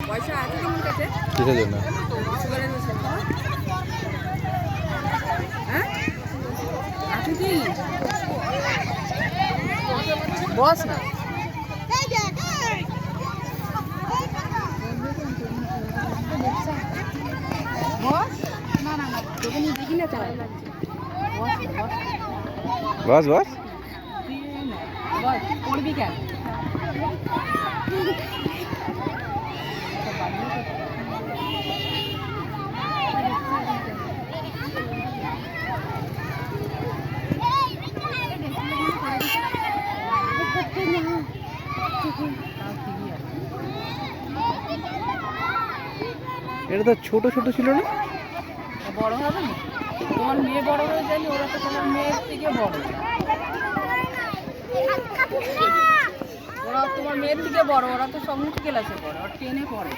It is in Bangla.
পয়সা আছে তোমার কাছে? কিসের জন্য? সুগারের ওষুধ খাওয়া? হ্যাঁ আছে কি? বস না বস না না না তোকে নিয়ে দেখি না চাই বস বস বস বস পড়বি কেন? এটা তো ছোট ছোট ছিল না? বড় হবে না? তোমার মেয়ে বড় হয়ে যায়নি, ওরা তো তোমার মেয়ের থেকে বড়। ওরা তোমার মেয়ের থেকে বড়, ওরা তো সমুদ্র ক্লাসে পড়ে, ওরা 10-এ পড়ে।